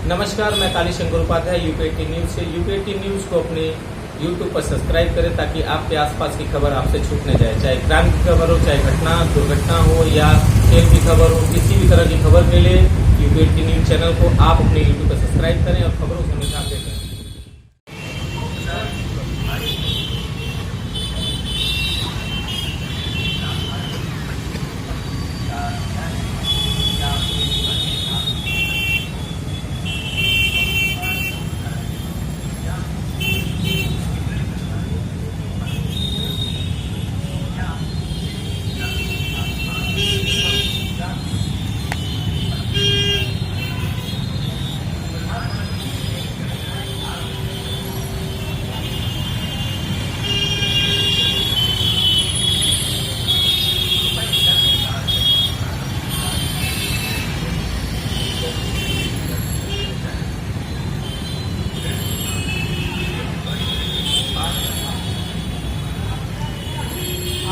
नमस्कार, मैं काली शंकर उपाध्याय यूपीएटी न्यूज से। यूपीएटी न्यूज को अपने यूट्यूब पर सब्सक्राइब करें ताकि आपके आसपास की खबर आपसे छूट न जाए। चाहे क्राइम की खबर हो, चाहे घटना दुर्घटना हो या खेल की खबर हो, किसी भी तरह की खबर के लिए यूपीएटी न्यूज चैनल को आप अपने यूट्यूब पर सब्सक्राइब करें और खबरों को हमेशा अपडेट करें।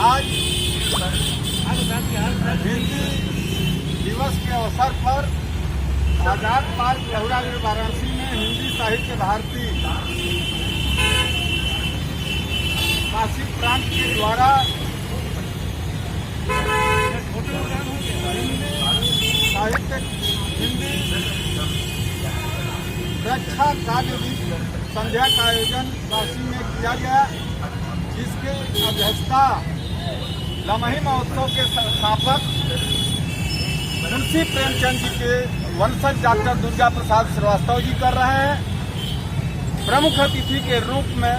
आज हिंदी दिवस के अवसर पर आजाद पार्क लहुरागढ़ वाराणसी में हिंदी साहित्य भारती काशी प्रांत के द्वारा साहित्य हिंदी रक्षा काव्य संध्या का आयोजन काशी में किया गया, जिसके अध्यक्षता लमही महोत्सव के संस्थापक मुंशी प्रेमचंद जी के वंशज डॉक्टर दुर्गा प्रसाद श्रीवास्तव जी कर रहे हैं। प्रमुख अतिथि के रूप में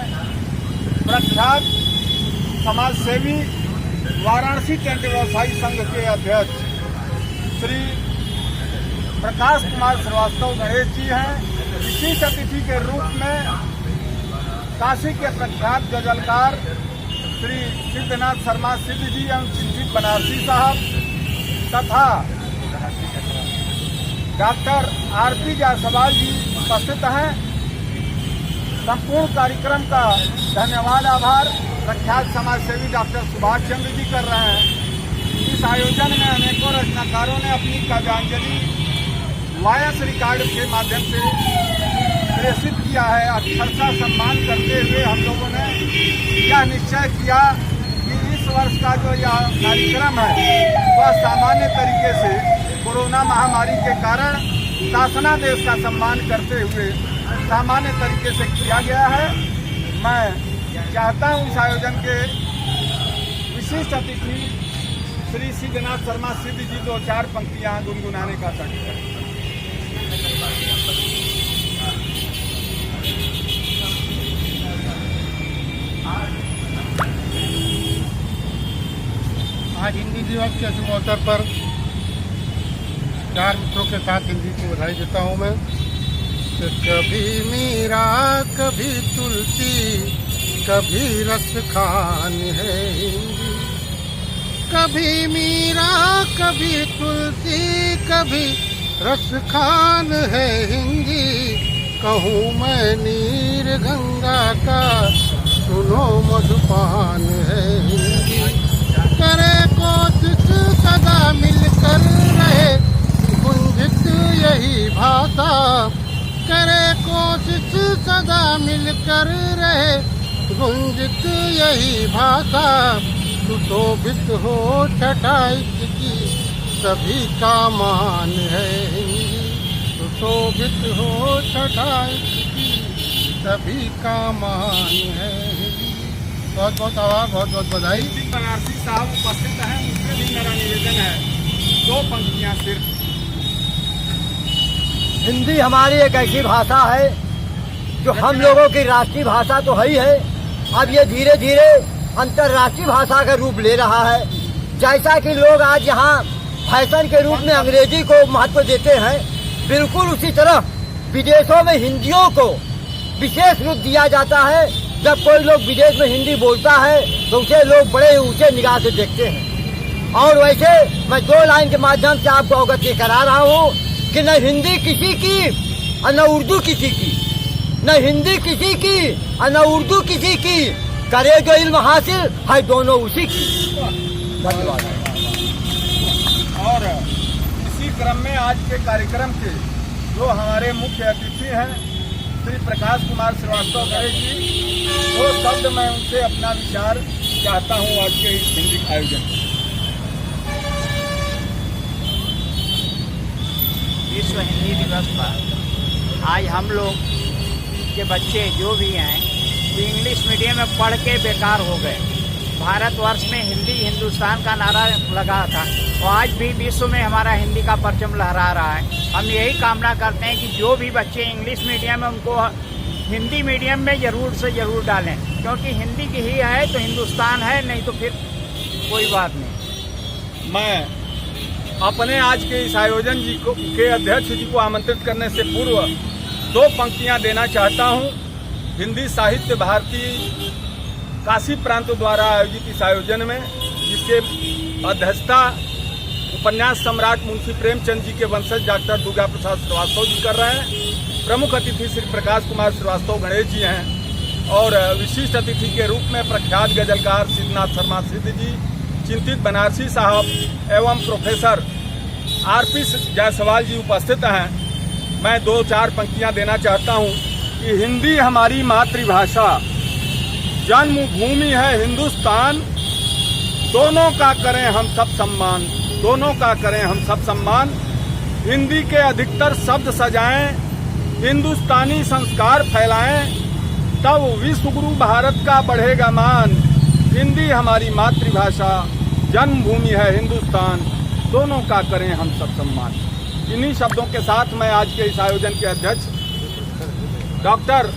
प्रख्यात समाज सेवी वाराणसी टेंट व्यवसायी संघ के अध्यक्ष श्री प्रकाश कुमार श्रीवास्तव गणेश जी हैं। विशेष अतिथि के रूप में काशी के प्रख्यात गजलकार श्री सिद्धनाथ शर्मा सिद्ध जी एवं चिंतित बनारसी साहब तथा डॉक्टर आरपी जायसवाल जी उपस्थित हैं। संपूर्ण कार्यक्रम का धन्यवाद आभार प्रख्यात समाज सेवी डॉक्टर सुभाष चंद्र जी कर रहे हैं। इस आयोजन में अनेकों रचनाकारों ने अपनी काव्यांजलि वॉयस रिकॉर्ड के माध्यम से प्रेषित किया है। अक्षरशः सम्मान करते हुए हम लोगों ने यह निश्चय किया कि इस वर्ष का जो यह कार्यक्रम है वह सामान्य तरीके से कोरोना महामारी के कारण शासना देश का सम्मान करते हुए सामान्य तरीके से किया गया है। मैं चाहता हूं इस आयोजन के विशिष्ट अतिथि श्री सिद्धनाथ शर्मा सिद्ध जी 2-4 पंक्तियां गुनगुनाने का संकल्प करें। आज हिंदी दिवस के शुभ अवसर पर 4 मित्रों के साथ हिंदी को बधाई देता हूँ मैं। तो कभी मीरा कभी तुलसी कभी रस खान है हिंदी, कभी मीरा कभी तुलसी कभी रस खान है हिंदी। कहूँ मैं नीर गंगा का सुनो मधुपान है हिंदी। करे कोशिश सदा मिलकर रहे गुंजित यही भाषा, करे कोशिश सदा मिलकर रहे गुंजित यही भाषा। सुशोभित हो छठा की सभी का मान है हिंदी, सुशोभित हो छठा की सभी का मान है हिंदी। बहुत बहुत आभार, बहुत बहुत बधाई। बनारसी साहब उपस्थित हैं, उनसे भी मेरा निवेदन है 2 पंक्तियां सिर्फ। हिंदी हमारी एक ऐसी भाषा है जो हम लोगों की राष्ट्रीय भाषा तो है ही है, अब ये धीरे धीरे अंतर्राष्ट्रीय भाषा का रूप ले रहा है। जैसा कि लोग आज यहाँ फैशन के रूप में अंग्रेजी को महत्व देते हैं, बिल्कुल उसी तरह विदेशों में हिंदियों को विशेष रूप दिया जाता है। जब कोई लोग विदेश में हिंदी बोलता है तो उसे लोग बड़े ऊंचे निगाह से देखते हैं। और वैसे मैं 2 लाइन के माध्यम से आपको अवगत करा रहा हूँ कि न हिंदी किसी की और न उर्दू किसी की, न हिंदी किसी की और न उर्दू किसी की, करे जो इल्म हासिल है दोनों उसी की। धन्यवाद। और इसी क्रम में आज के कार्यक्रम के जो हमारे मुख्य अतिथि हैं श्री प्रकाश कुमार श्रीवास्तव गणेश जी, वो शब्द मैं उनसे अपना विचार चाहता हूँ आज के इस हिंदी आयोजन में। विश्व हिंदी दिवस पर आज हम लोग के बच्चे जो भी हैं वो इंग्लिश मीडियम में पढ़ के बेकार हो गए। भारतवर्ष में हिंदी हिंदुस्तान का नारा लगा था और आज भी विश्व में हमारा हिंदी का परचम लहरा रहा है। हम यही कामना करते हैं कि जो भी बच्चे इंग्लिश मीडियम में उनको हिंदी मीडियम में ज़रूर से ज़रूर डालें, क्योंकि हिंदी की ही है तो हिंदुस्तान है, नहीं तो फिर कोई बात नहीं। मैं अपने आज के इस आयोजन के अध्यक्ष जी को आमंत्रित करने से पूर्व 2 पंक्तियां देना चाहता हूं। हिंदी साहित्य भारती काशी प्रांत द्वारा आयोजित इस आयोजन में, जिसके अध्यक्षता उपन्यास सम्राट मुंशी प्रेमचंद जी के वंशज डॉक्टर दुर्गा प्रसाद श्रीवास्तव जी कर रहे हैं। प्रमुख अतिथि श्री प्रकाश कुमार श्रीवास्तव गणेश जी हैं और विशिष्ट अतिथि के रूप में प्रख्यात गजलकार सिद्धनाथ शर्मा सिद्ध जी, चिंतित बनारसी साहब एवं प्रोफेसर आरपी जायसवाल जी उपस्थित हैं। मैं 2-4 पंक्तियां देना चाहता हूं कि हिंदी हमारी मातृभाषा, जन्मभूमि है हिंदुस्तान, दोनों का करें हम सब सम्मान, दोनों का करें हम सब सम्मान। हिंदी के अधिकतर शब्द सजाएं, हिंदुस्तानी संस्कार फैलाएं, तब विश्व गुरु भारत का बढ़ेगा मान। हिंदी हमारी मातृभाषा, जन्मभूमि है हिंदुस्तान, दोनों का करें हम सब सम्मान। इन्हीं शब्दों के साथ मैं आज के इस आयोजन के अध्यक्ष डॉक्टर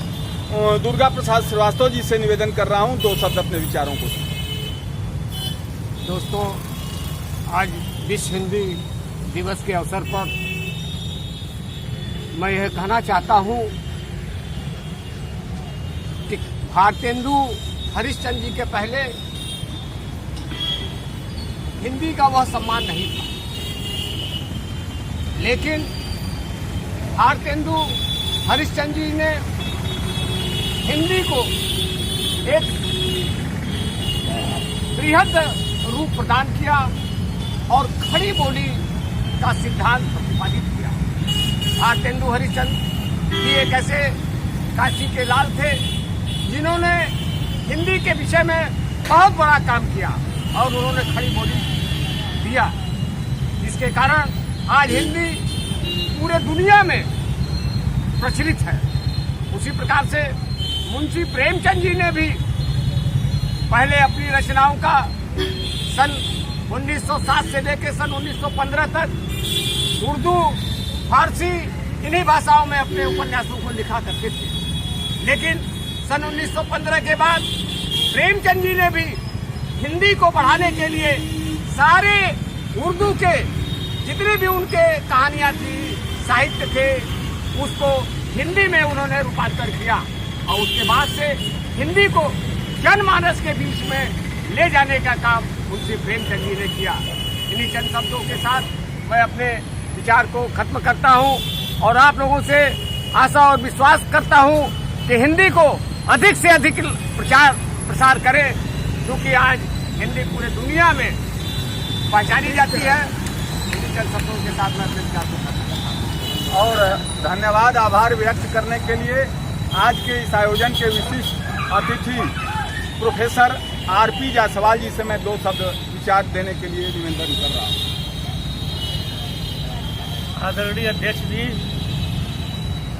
दुर्गा प्रसाद श्रीवास्तव जी से निवेदन कर रहा हूं 2 शब्द अपने विचारों को। दोस्तों, आज विश्व हिंदी दिवस के अवसर पर मैं यह कहना चाहता हूं कि भारतेंदु हरिश्चंद्र जी के पहले हिंदी का वह सम्मान नहीं था, लेकिन भारतेंदु हरिश्चंद्र जी ने हिंदी को एक बृहद रूप प्रदान किया और खड़ी बोली का सिद्धांत प्रतिपादित किया। भारतेंदु हरिश्चंद्र जी एक ऐसे काशी के लाल थे जिन्होंने हिंदी के विषय में बहुत बड़ा काम किया और उन्होंने खड़ी बोली दिया, जिसके कारण आज हिंदी पूरे दुनिया में प्रचलित है। उसी प्रकार से मुंशी प्रेमचंद जी ने भी पहले अपनी रचनाओं का सन 1907 से लेकर सन 1915 तक उर्दू, फारसी इन्हीं भाषाओं में अपने उपन्यासों को लिखा करते थे। लेकिन सन 1915 के बाद प्रेमचंद जी ने भी हिंदी को बढ़ाने के लिए सारे उर्दू के जितने भी उनके कहानियां थी, साहित्य थे, उसको हिंदी में उन्होंने रूपांतर किया और उसके बाद से हिंदी को जनमानस के बीच में ले जाने का काम मुंशी प्रेमचंद जी ने किया। इन्हीं चंद शब्दों के साथ मैं अपने विचार को खत्म करता हूं और आप लोगों से आशा और विश्वास करता हूं कि हिंदी को अधिक से अधिक प्रचार प्रसार करें, क्योंकि आज हिंदी पूरे दुनिया में पहचानी जाती है। इन्हीं चंद शब्दों के साथ मैं अपने विचार को खत्म करता हूं और धन्यवाद, आभार व्यक्त करने के लिए आज के इस आयोजन के विशिष्ट अतिथि प्रोफेसर आरपी जायसवाल जी से मैं 2 शब्द विचार देने के लिए निवेदन कर रहा हूँ। आदरणीय अध्यक्ष जी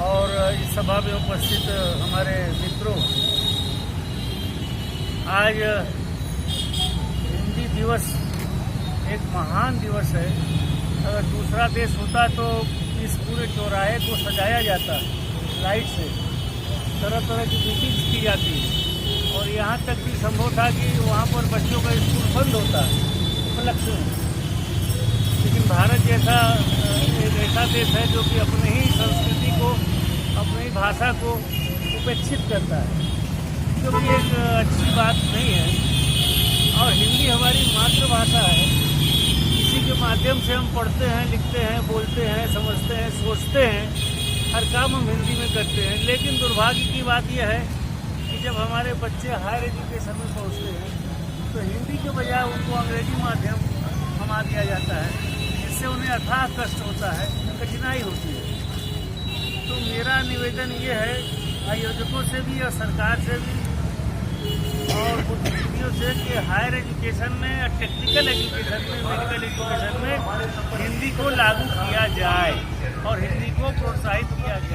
और इस सभा में उपस्थित हमारे मित्रों, आज हिंदी दिवस एक महान दिवस है। अगर दूसरा देश होता तो इस पूरे चौराहे को सजाया जाता लाइट से, तरह तरह की मीटिंग्स की जाती और यहाँ तक भी संभव था कि वहाँ पर बच्चों का स्कूल बंद होता उपलक्ष्य में। लेकिन भारत जैसा एक ऐसा देश है जो कि अपने ही संस्कृति को, अपनी ही भाषा को उपेक्षित करता है, जो कि एक अच्छी बात नहीं है। और हिंदी हमारी मातृभाषा है, इसी के माध्यम से हम पढ़ते हैं, लिखते हैं, बोलते हैं, समझते हैं, सोचते हैं, हर काम हम हिंदी में करते हैं। लेकिन दुर्भाग्य की बात यह है कि जब हमारे बच्चे हायर एजुकेशन में पहुँचते हैं तो हिंदी के बजाय उनको अंग्रेजी माध्यम थमा दिया जाता है, जिससे उन्हें अथाह कष्ट होता है, कठिनाई होती है। मेरा निवेदन ये है आयोजकों से भी और सरकार से भी और बुद्धिजीवियों से कि हायर एजुकेशन में, टेक्निकल एजुकेशन में, मेडिकल एजुकेशन में हिंदी को लागू किया जाए और हिंदी को प्रोत्साहित किया जाए।